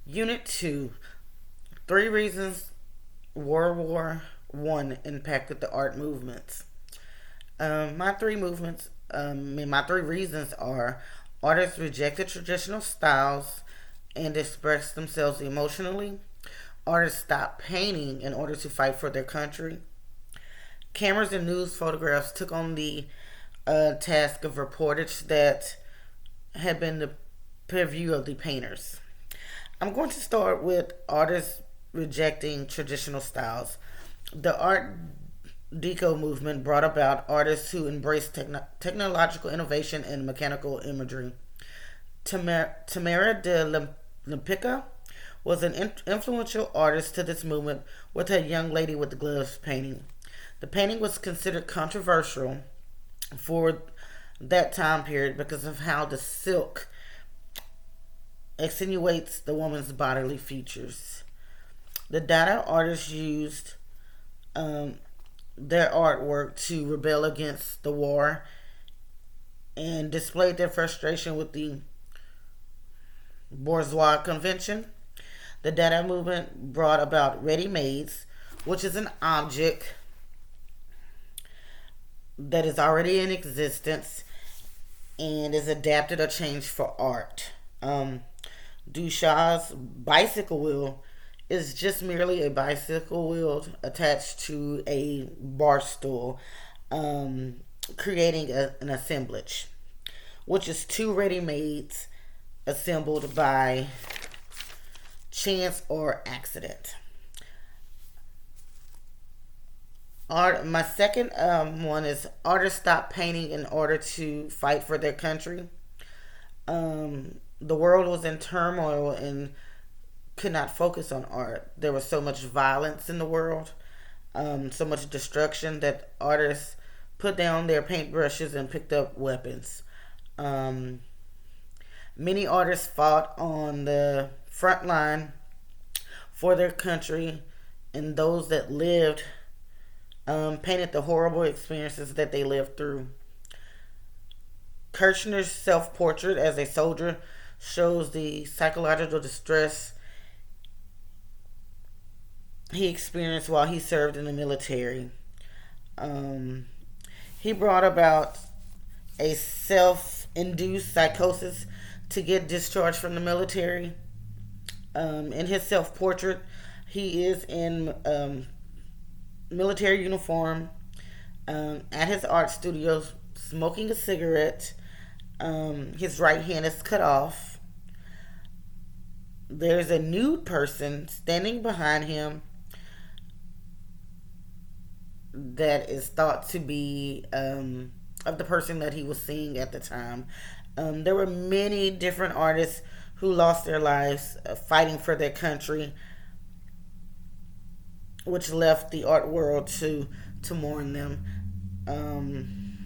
Unit 2. Three reasons World War One impacted the art movements. My three reasons are: artists rejected traditional styles and expressed themselves emotionally. Artists stopped painting in order to fight for their country. Cameras and news photographs took on the task of reportage that had been the purview of the painters. I'm going to start with artists rejecting traditional styles. The Art Deco movement brought about artists who embraced technological innovation and mechanical imagery. Tamara de Limpica was an influential artist to this movement with her Young Lady with the Gloves painting. The painting was considered controversial for that time period because of how the silk accentuates the woman's bodily features. The Dada artists used um, their artwork to rebel against the war and displayed their frustration with the bourgeois convention. The Dada movement brought about ready-mades, which is an object that is already in existence and is adapted or changed for art. Duchamp's bicycle wheel is just merely a bicycle wheel attached to a bar stool, um, creating an assemblage, which is two ready-mades assembled by chance or accident. My second one is artists stop painting in order to fight for their country. The world was in turmoil and could not focus on art. There was so much violence in the world, so much destruction that artists put down their paintbrushes and picked up weapons. Um, Many artists fought on the front line for their country, and those that lived painted the horrible experiences that they lived through. Kirchner's self portrait as a soldier shows the psychological distress he experienced while he served in the military. Um, he brought about a self induced psychosis to get discharged from the military. In his self portrait, he is in military uniform at his art studio smoking a cigarette. His right hand is cut off. There's a nude person standing behind him that is thought to be of the person that he was seeing at the time. There were many different artists who lost their lives fighting for their country, which left the art world to mourn them. Um,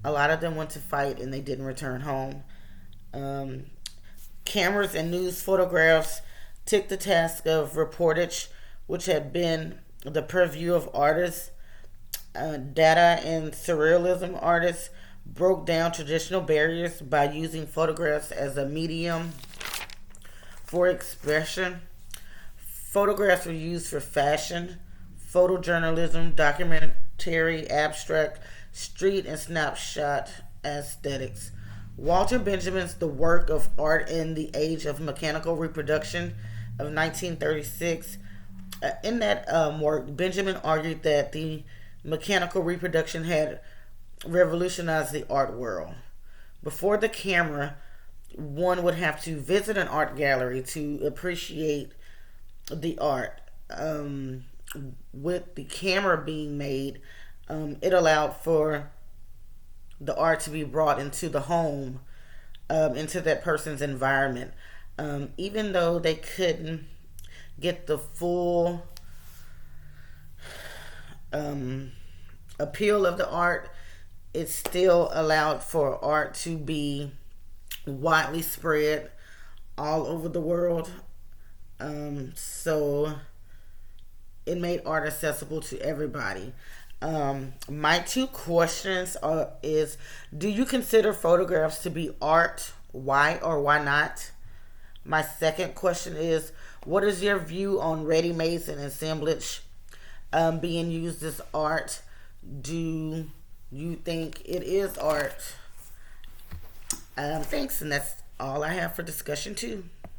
a lot of them went to fight and they didn't return home. Um, Cameras and news photographs took the task of reportage, which had been the purview of artists. Data and surrealism artists broke down traditional barriers by using photographs as a medium for expression. Photographs were used for fashion, photojournalism, documentary, abstract, street, and snapshot aesthetics. Walter Benjamin's The Work of Art in the Age of Mechanical Reproduction of 1936. In that work, Benjamin argued that the mechanical reproduction had revolutionized the art world. Before the camera, one would have to visit an art gallery to appreciate the art. With the camera being made, it allowed for the art to be brought into the home, into that person's environment. Even though they couldn't get the full um, appeal of the art, it still allowed for art to be widely spread all over the world. So it made art accessible to everybody. My two questions is: do you consider photographs to be art? Why or why not? My second question is, what is your view on ready-mades and assemblage being used as art? Do you think it is art? Thanks, and that's all I have for discussion too.